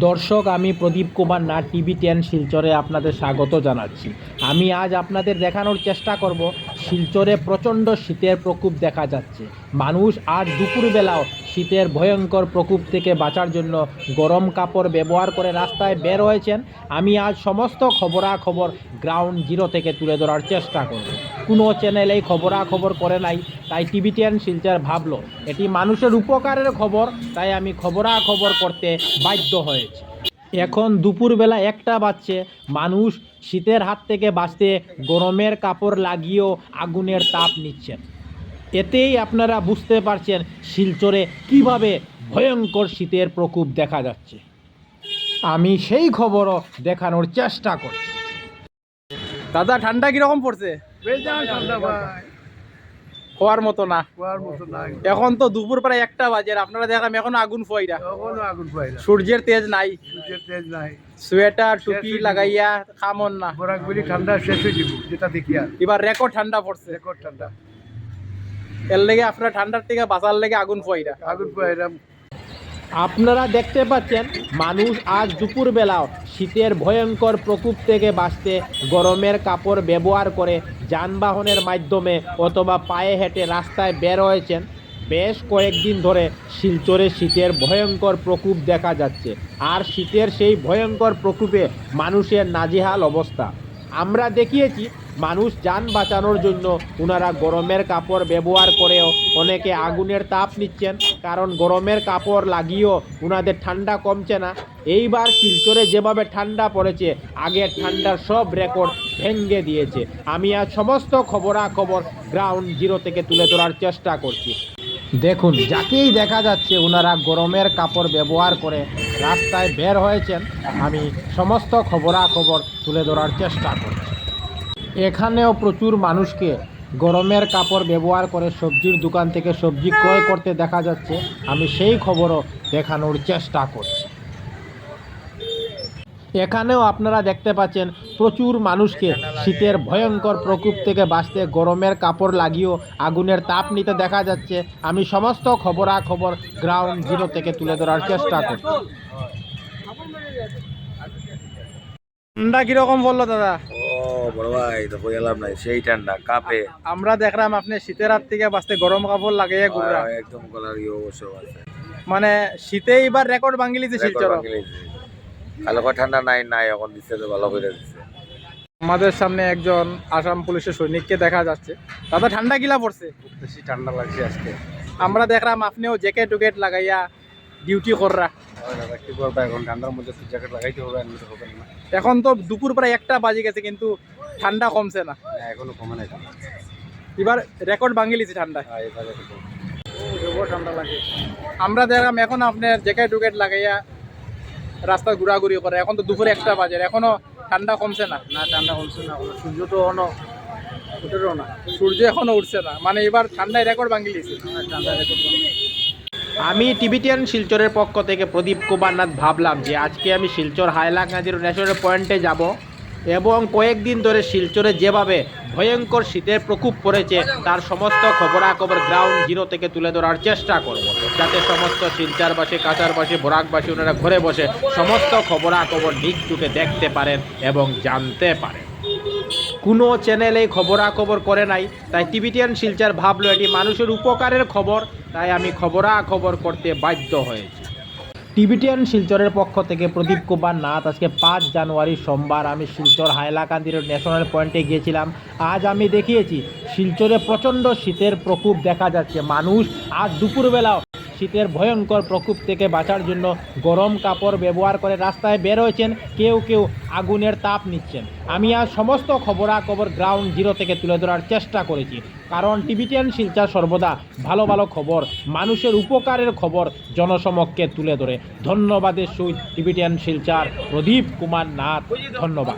দর্শক, আমি প্রদীপ কুমার নাথ, টিভি 10 শিলচরে আপনাদের স্বাগত জানাচ্ছি। আমি আজ আপনাদের দেখানোর চেষ্টা করব শিলচরে প্রচণ্ড শীতের প্রকোপ দেখা যাচ্ছে। মানুষ আজ দুপুরবেলাও শীতের ভয়ঙ্কর প্রকোপ থেকে বাঁচার জন্য গরম কাপড় ব্যবহার করে রাস্তায় বের হয়েছেন। আমি আজ সমস্ত খবরাখবর গ্রাউন্ড জিরো থেকে তুলে ধরার চেষ্টা করব। কোনো চ্যানেল এই খবরাখবর করে নাই, তাই টিভি 10 শিলচর ভাবলো এটি মানুষের উপকারের খবর, তাই আমি খবরাখবর করতে বাধ্য হয়েছি। এখন দুপুরবেলা 1টা বাজছে। মানুষ শীতের হাত থেকে বাঁচতে গরমের কাপড় লাগিয়েও আগুনের তাপ নিচ্ছেন। এতেই আপনারা বুঝতে পারছেন শিলচরে কিভাবে ভয়ঙ্কর শীতের প্রকোপ দেখা যাচ্ছে। আমি সেই খবরও দেখানোর চেষ্টা করছি। দাদা, ঠান্ডা কিরকম পড়ছে? হওয়ার মতো না। এখন তো দুপুর প্রায় 1টা বাজে, আপনারা দেখলাম এখন আগুন ফয়রা, সূর্যের তেজ নাই। সোয়েটার টুপি লাগাইয়া কামন না, ঠান্ডা শেষ হয়ে যাব। যেটা দেখি এবার রেকর্ড ঠান্ডা পড়ছে। রেকর্ড ঠান্ডা, এর লেগে আপনারা ঠান্ডার থেকে বাঁচার লেগে আগুন ফয়রা। আপনারা দেখতে পাচ্ছেন মানুষ আজ দুপুরবেলাও শীতের ভয়ঙ্কর প্রকোপ থেকে বাঁচতে গরমের কাপড় ব্যবহার করে যানবাহনের মাধ্যমে অথবা পায়ে হেঁটে রাস্তায় বের হয়েছেন। বেশ কয়েকদিন ধরে শিলচরে শীতের ভয়ঙ্কর প্রকোপ দেখা যাচ্ছে, আর শীতের সেই ভয়ঙ্কর প্রকোপে মানুষের নাজেহাল অবস্থা। আমরা দেখিয়েছি মানুষ যান বাঁচানোর জন্য ওনারা গরমের কাপড় ব্যবহার করেও অনেকে আগুনের তাপ নিচ্ছেন, কারণ গরমের কাপড় লাগিয়েও ওনাদের ঠান্ডা কমছে না। এইবার শিলচরে যেভাবে ঠান্ডা পড়েছে, আগের ঠান্ডার সব রেকর্ড ভেঙে দিয়েছে। আমি আজ সমস্ত খবরাখবর গ্রাউন্ড জিরো থেকে তুলে ধরার চেষ্টা করছি। দেখুন, যাকেই দেখা যাচ্ছে ওনারা গরমের কাপড় ব্যবহার করে রাস্তায় বের হয়েছেন। আমি সমস্ত খবরাখবর তুলে ধরার চেষ্টা করছি। এখানেও প্রচুর মানুষকে গরমের কাপড় ব্যবহার করে সবজির দোকান থেকে সবজি ক্রয় করতে দেখা যাচ্ছে। আমি সেই খবরও দেখানোর চেষ্টা করছি। এখানেও আপনারা দেখতে পাচ্ছেন প্রচুর মানুষকে শীতের ভয়ঙ্কর প্রকোপ থেকে বাঁচতে গরমের কাপড় লাগিয়েও আগুনের তাপ নিতে দেখা যাচ্ছে। আমি সমস্ত খবরাখবর গ্রাউন্ড জিরো থেকে তুলে ধরার চেষ্টা করছি। ঠান্ডা কিরকম বললো দাদা? বড় ভাই তো বললাম না, সেই ঠান্ডা কাঁপে। আমরা দেখলাম আপনি শীতের হাত থেকে বাঁচতে গরম কাপড় লাগিয়ে ঘুরা, একদম গলার অবশ্য আছে। মানে শীতে এবার রেকর্ড ভাঙি লিছে শিলচর। কালকে ঠান্ডা নাই এখন দিচ্ছে তো ভালো করে দিচ্ছে। আমাদের সামনে একজন আসাম পুলিশের সৈনিককে দেখা যাচ্ছে। দাদা, ঠান্ডা কিলা পড়ছে? বেশি ঠান্ডা লাগছে আজকে। আমরা দেখলাম আপনিও জ্যাকেট টুকেট লাগাইয়া ডিউটি কররা। কি করবো, এখন ঠান্ডার মধ্যে জ্যাকেট লাগাইতে হবে, আনতে হবে না। এখন তো দুপুর প্রায় 1টা বাজে গেছে, কিন্তু ঠান্ডা কমছে না। এখনো কমে নাই। এবার রেকর্ড ভাঙি লিছে ঠান্ডা। ঠান্ডা লাগে। আমরা দেখলাম এখন আপনার জ্যাকেট টুকেট লাগাইয়া রাস্তা ঘোরাঘুরি করে। এখন তো দুপুরে 1টা বাজে, এখনো ঠান্ডা কমছে না। না, ঠান্ডা কমছে না, সূর্য তো এখনো উঠেও না। সূর্য এখনো উঠছে না, মানে এবার ঠান্ডায় রেকর্ড ভাঙি লিছে। ঠান্ডা রেকর্ড। আমি টিভি 10 শিলচরের পক্ষ থেকে প্রদীপ কুমার নাথ ভাবলাম যে আজকে আমি শিলচর হাইলাকান্দি ন্যাশনাল পয়েন্টে যাব এবং কয়েকদিন ধরে শিলচরে যেভাবে ভয়ঙ্কর শীতের প্রকোপ পড়েছে তার সমস্ত খবরাখবর গ্রাউন্ড জিরো থেকে তুলে ধরার চেষ্টা করব, যাতে সমস্ত শিলচরবাসী, কাছারবাসী, বরাকবাসী ওনারা ঘরে বসে সমস্ত খবরাখবর নিকটুকে দেখতে পারেন এবং জানতে পারেন। কোনো চ্যানেল এই খবরাখবর করে নাই, তাই টিভি 10 শিলচর ভাবলো এটি মানুষের উপকারের খবর, তাই আমি খবরাখবর করতে বাধ্য হয়েছি। টিভি 10 শিলচরের পক্ষ থেকে প্রদীপ কুমার নাথ। আজকে 5 জানুয়ারি সোমবার আমি শিলচর হাইলাকান্দির ন্যাশনাল পয়েন্টে গিয়েছিলাম। আজ আমি দেখিয়েছি শিলচরে প্রচণ্ড শীতের প্রকোপ দেখা যাচ্ছে। মানুষ আজ দুপুরবেলাও শীতের ভয়ঙ্কর প্রকোপ থেকে বাঁচার জন্য গরম কাপড় ব্যবহার করে রাস্তায় বের হয়েছেন, কেউ কেউ আগুনের তাপ নিচ্ছেন। আমি আজ সমস্ত খবরাখবর গ্রাউন্ড জিরো থেকে তুলে ধরার চেষ্টা করেছি, কারণ টিভি 10 শিলচর সর্বদা ভালো ভালো খবর, মানুষের উপকারের খবর জনসমক্ষে তুলে ধরে। ধন্যবাদের সহিত টিভি 10 শিলচর প্রদীপ কুমার নাথ। ধন্যবাদ।